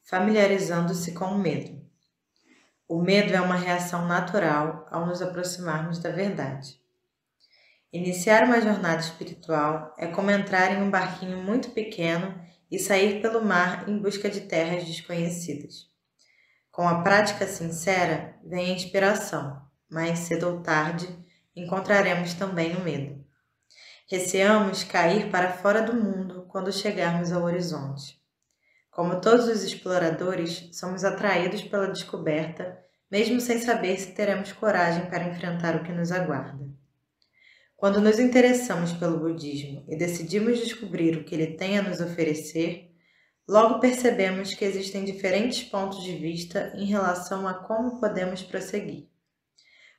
familiarizando-se com o medo. O medo é uma reação natural ao nos aproximarmos da verdade. Iniciar uma jornada espiritual é como entrar em um barquinho muito pequeno e sair pelo mar em busca de terras desconhecidas. Com a prática sincera vem a inspiração, mais cedo ou tarde encontraremos também o medo. Receamos cair para fora do mundo quando chegarmos ao horizonte. Como todos os exploradores, somos atraídos pela descoberta, mesmo sem saber se teremos coragem para enfrentar o que nos aguarda. Quando nos interessamos pelo budismo e decidimos descobrir o que ele tem a nos oferecer, logo percebemos que existem diferentes pontos de vista em relação a como podemos prosseguir.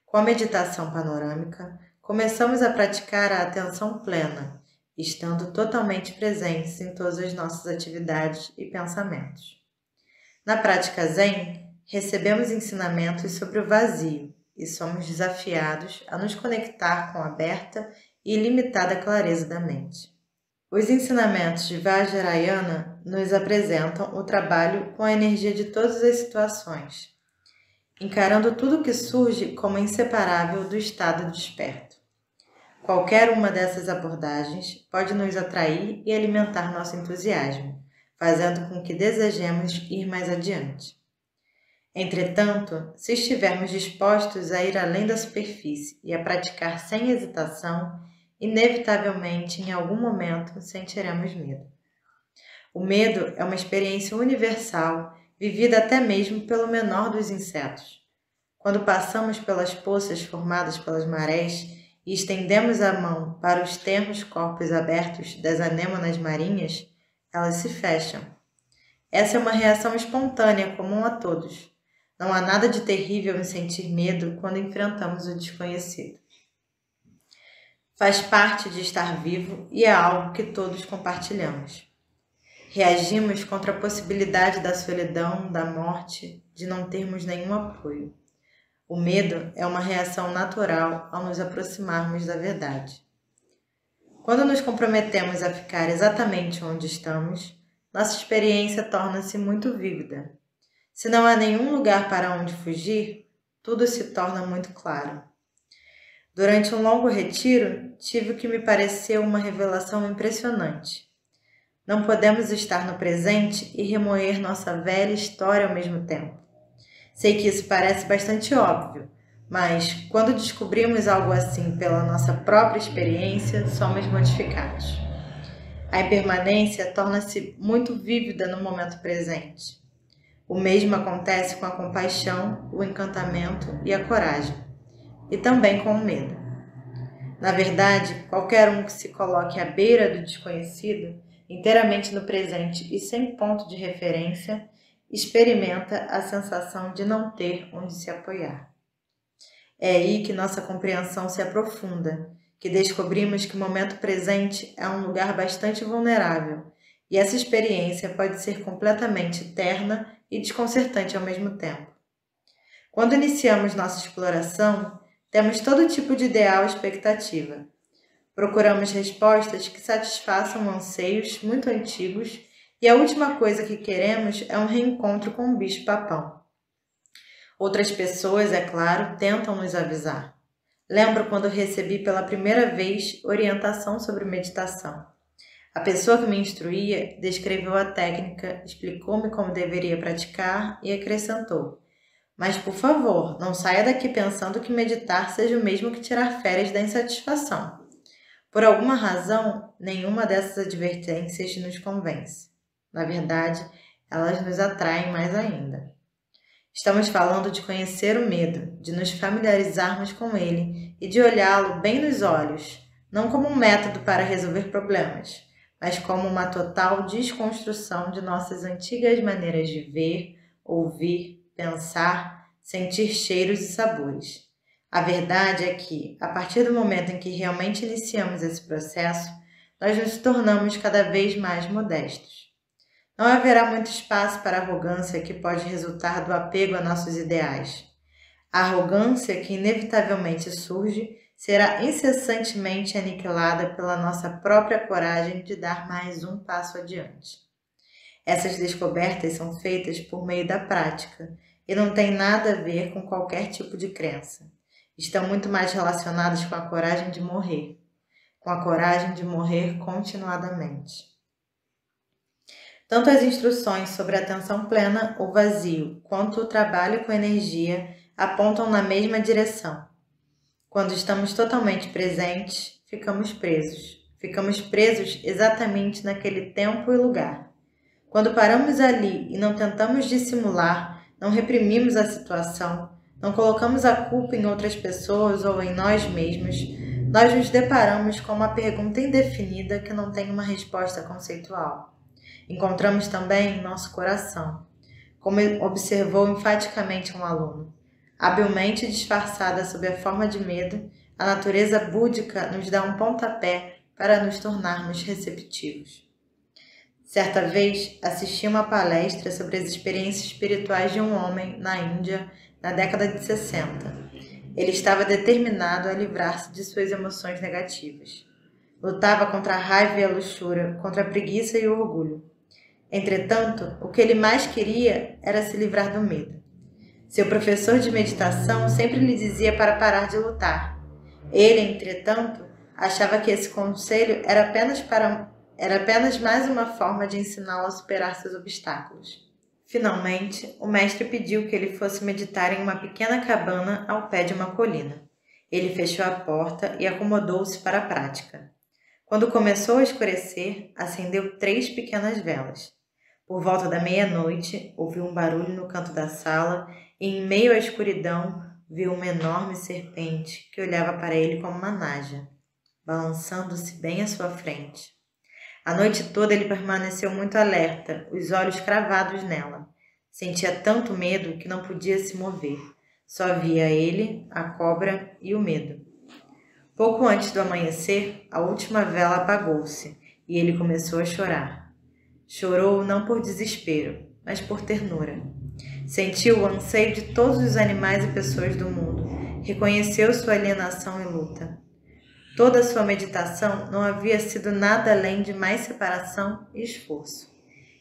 Com a meditação panorâmica, começamos a praticar a atenção plena, estando totalmente presentes em todas as nossas atividades e pensamentos. Na prática Zen, recebemos ensinamentos sobre o vazio e somos desafiados a nos conectar com a aberta e ilimitada clareza da mente. Os ensinamentos de Vajrayana nos apresentam o trabalho com a energia de todas as situações, encarando tudo que surge como inseparável do estado desperto. Qualquer uma dessas abordagens pode nos atrair e alimentar nosso entusiasmo, fazendo com que desejemos ir mais adiante. Entretanto, se estivermos dispostos a ir além da superfície e a praticar sem hesitação, inevitavelmente, em algum momento, sentiremos medo. O medo é uma experiência universal, vivida até mesmo pelo menor dos insetos. Quando passamos pelas poças formadas pelas marés e estendemos a mão para os ternos corpos abertos das anêmonas marinhas, elas se fecham. Essa é uma reação espontânea comum a todos. Não há nada de terrível em sentir medo quando enfrentamos o desconhecido. Faz parte de estar vivo e é algo que todos compartilhamos. Reagimos contra a possibilidade da solidão, da morte, de não termos nenhum apoio. O medo é uma reação natural ao nos aproximarmos da verdade. Quando nos comprometemos a ficar exatamente onde estamos, nossa experiência torna-se muito vívida. Se não há nenhum lugar para onde fugir, tudo se torna muito claro. Durante um longo retiro, tive o que me pareceu uma revelação impressionante. Não podemos estar no presente e remoer nossa velha história ao mesmo tempo. Sei que isso parece bastante óbvio, mas quando descobrimos algo assim pela nossa própria experiência, somos modificados. A impermanência torna-se muito vívida no momento presente. O mesmo acontece com a compaixão, o encantamento e a coragem, e também com o medo. Na verdade, qualquer um que se coloque à beira do desconhecido, inteiramente no presente e sem ponto de referência, experimenta a sensação de não ter onde se apoiar. É aí que nossa compreensão se aprofunda, que descobrimos que o momento presente é um lugar bastante vulnerável, e essa experiência pode ser completamente terna e desconcertante ao mesmo tempo. Quando iniciamos nossa exploração, temos todo tipo de ideal e expectativa. Procuramos respostas que satisfaçam anseios muito antigos e a última coisa que queremos é um reencontro com o bicho-papão. Outras pessoas, é claro, tentam nos avisar. Lembro quando recebi pela primeira vez orientação sobre meditação. A pessoa que me instruía descreveu a técnica, explicou-me como deveria praticar e acrescentou: "Mas, por favor, não saia daqui pensando que meditar seja o mesmo que tirar férias da insatisfação." Por alguma razão, nenhuma dessas advertências nos convence. Na verdade, elas nos atraem mais ainda. Estamos falando de conhecer o medo, de nos familiarizarmos com ele e de olhá-lo bem nos olhos, não como um método para resolver problemas, mas como uma total desconstrução de nossas antigas maneiras de ver, ouvir, pensar, sentir cheiros e sabores. A verdade é que, a partir do momento em que realmente iniciamos esse processo, nós nos tornamos cada vez mais modestos. Não haverá muito espaço para a arrogância que pode resultar do apego a nossos ideais. A arrogância que inevitavelmente surge será incessantemente aniquilada pela nossa própria coragem de dar mais um passo adiante. Essas descobertas são feitas por meio da prática e não têm nada a ver com qualquer tipo de crença. Estão muito mais relacionadas com a coragem de morrer, com a coragem de morrer continuadamente. Tanto as instruções sobre atenção plena ou vazio, quanto o trabalho com energia apontam na mesma direção. Quando estamos totalmente presentes, ficamos presos. Ficamos presos exatamente naquele tempo e lugar. Quando paramos ali e não tentamos dissimular, não reprimimos a situação, não colocamos a culpa em outras pessoas ou em nós mesmos, nós nos deparamos com uma pergunta indefinida que não tem uma resposta conceitual. Encontramos também nosso coração, como observou enfaticamente um aluno. Habilmente disfarçada sob a forma de medo, a natureza búdica nos dá um pontapé para nos tornarmos receptivos. Certa vez, assisti uma palestra sobre as experiências espirituais de um homem na Índia na década de 60. Ele estava determinado a livrar-se de suas emoções negativas. Lutava contra a raiva e a luxúria, contra a preguiça e o orgulho. Entretanto, o que ele mais queria era se livrar do medo. Seu professor de meditação sempre lhe dizia para parar de lutar. Ele, entretanto, achava que esse conselho era apenas mais uma forma de ensiná-lo a superar seus obstáculos. Finalmente, o mestre pediu que ele fosse meditar em uma pequena cabana ao pé de uma colina. Ele fechou a porta e acomodou-se para a prática. Quando começou a escurecer, acendeu 3 pequenas velas. Por volta da meia-noite, ouviu um barulho no canto da sala e, em meio à escuridão, viu uma enorme serpente que olhava para ele como uma naja, balançando-se bem à sua frente. A noite toda ele permaneceu muito alerta, os olhos cravados nela. Sentia tanto medo que não podia se mover. Só via ele, a cobra e o medo. Pouco antes do amanhecer, a última vela apagou-se e ele começou a chorar. Chorou não por desespero, mas por ternura. Sentiu o anseio de todos os animais e pessoas do mundo. Reconheceu sua alienação e luta. Toda sua meditação não havia sido nada além de mais separação e esforço.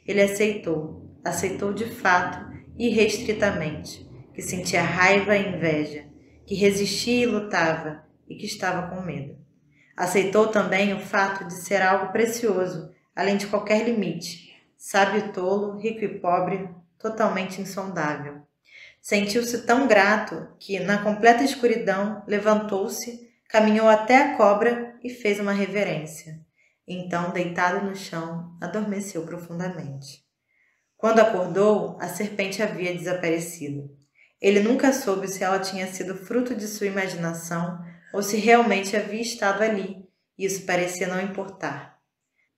Ele aceitou de fato e irrestritamente, que sentia raiva e inveja, que resistia e lutava e que estava com medo. Aceitou também o fato de ser algo precioso, além de qualquer limite, sábio e tolo, rico e pobre, totalmente insondável. Sentiu-se tão grato que, na completa escuridão, levantou-se, caminhou até a cobra e fez uma reverência. Então, deitado no chão, adormeceu profundamente. Quando acordou, a serpente havia desaparecido. Ele nunca soube se ela tinha sido fruto de sua imaginação ou se realmente havia estado ali. Isso parecia não importar.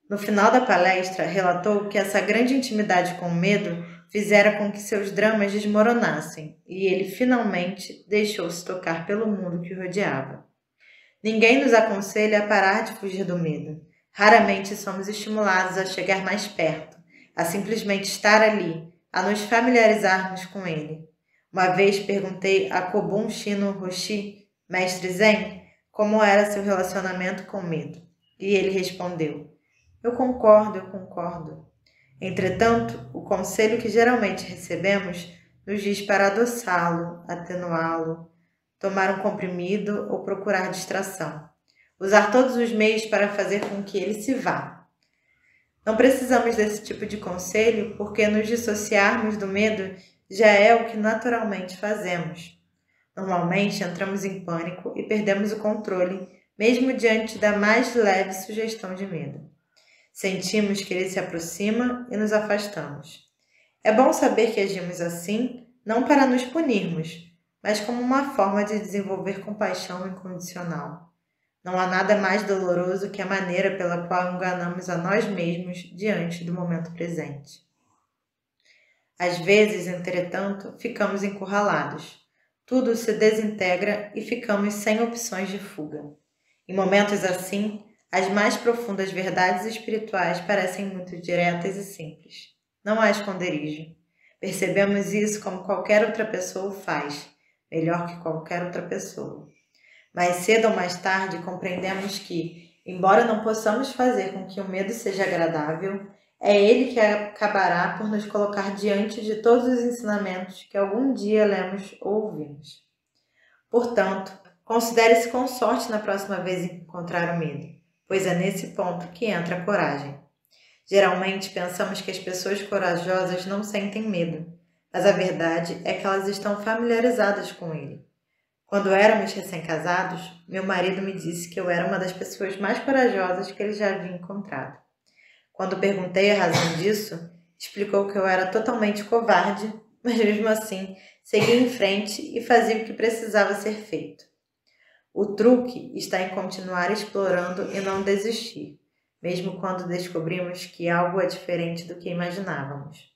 No final da palestra, relatou que essa grande intimidade com o medo fizera com que seus dramas desmoronassem e ele finalmente deixou-se tocar pelo mundo que o rodeava. Ninguém nos aconselha a parar de fugir do medo. Raramente somos estimulados a chegar mais perto, a simplesmente estar ali, a nos familiarizarmos com ele. Uma vez perguntei a Kobun Shino Roshi, mestre Zen, como era seu relacionamento com o medo. E ele respondeu: eu concordo. Entretanto, o conselho que geralmente recebemos nos diz para adoçá-lo, atenuá-lo, tomar um comprimido ou procurar distração. Usar todos os meios para fazer com que ele se vá. Não precisamos desse tipo de conselho porque nos dissociarmos do medo já é o que naturalmente fazemos. Normalmente entramos em pânico e perdemos o controle, mesmo diante da mais leve sugestão de medo. Sentimos que ele se aproxima e nos afastamos. É bom saber que agimos assim, não para nos punirmos, mas como uma forma de desenvolver compaixão incondicional. Não há nada mais doloroso que a maneira pela qual enganamos a nós mesmos diante do momento presente. Às vezes, entretanto, ficamos encurralados. Tudo se desintegra e ficamos sem opções de fuga. Em momentos assim, as mais profundas verdades espirituais parecem muito diretas e simples. Não há esconderijo. Percebemos isso como qualquer outra pessoa o faz, melhor que qualquer outra pessoa. Mais cedo ou mais tarde compreendemos que, embora não possamos fazer com que o medo seja agradável, É ele que acabará por nos colocar diante de todos os ensinamentos que algum dia lemos ou ouvimos. Portanto, considere-se com sorte na próxima vez em encontrar o medo, pois é nesse ponto que entra a coragem. Geralmente pensamos que as pessoas corajosas não sentem medo, mas a verdade é que elas estão familiarizadas com ele. Quando éramos recém-casados, meu marido me disse que eu era uma das pessoas mais corajosas que ele já havia encontrado. Quando perguntei a razão disso, explicou que eu era totalmente covarde, mas mesmo assim seguia em frente e fazia o que precisava ser feito. O truque está em continuar explorando e não desistir, mesmo quando descobrimos que algo é diferente do que imaginávamos.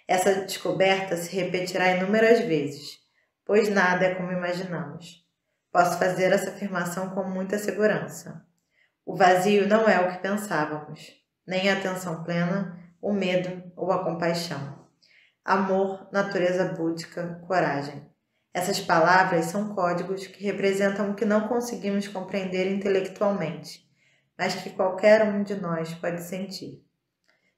Essa descoberta se repetirá inúmeras vezes, pois nada é como imaginamos. Posso fazer essa afirmação com muita segurança. O vazio não é o que pensávamos, nem a atenção plena, o medo ou a compaixão. Amor, natureza búdica, coragem. Essas palavras são códigos que representam o que não conseguimos compreender intelectualmente, mas que qualquer um de nós pode sentir.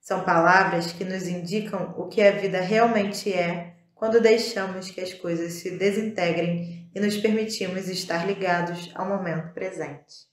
São palavras que nos indicam o que a vida realmente é quando deixamos que as coisas se desintegrem e nos permitimos estar ligados ao momento presente.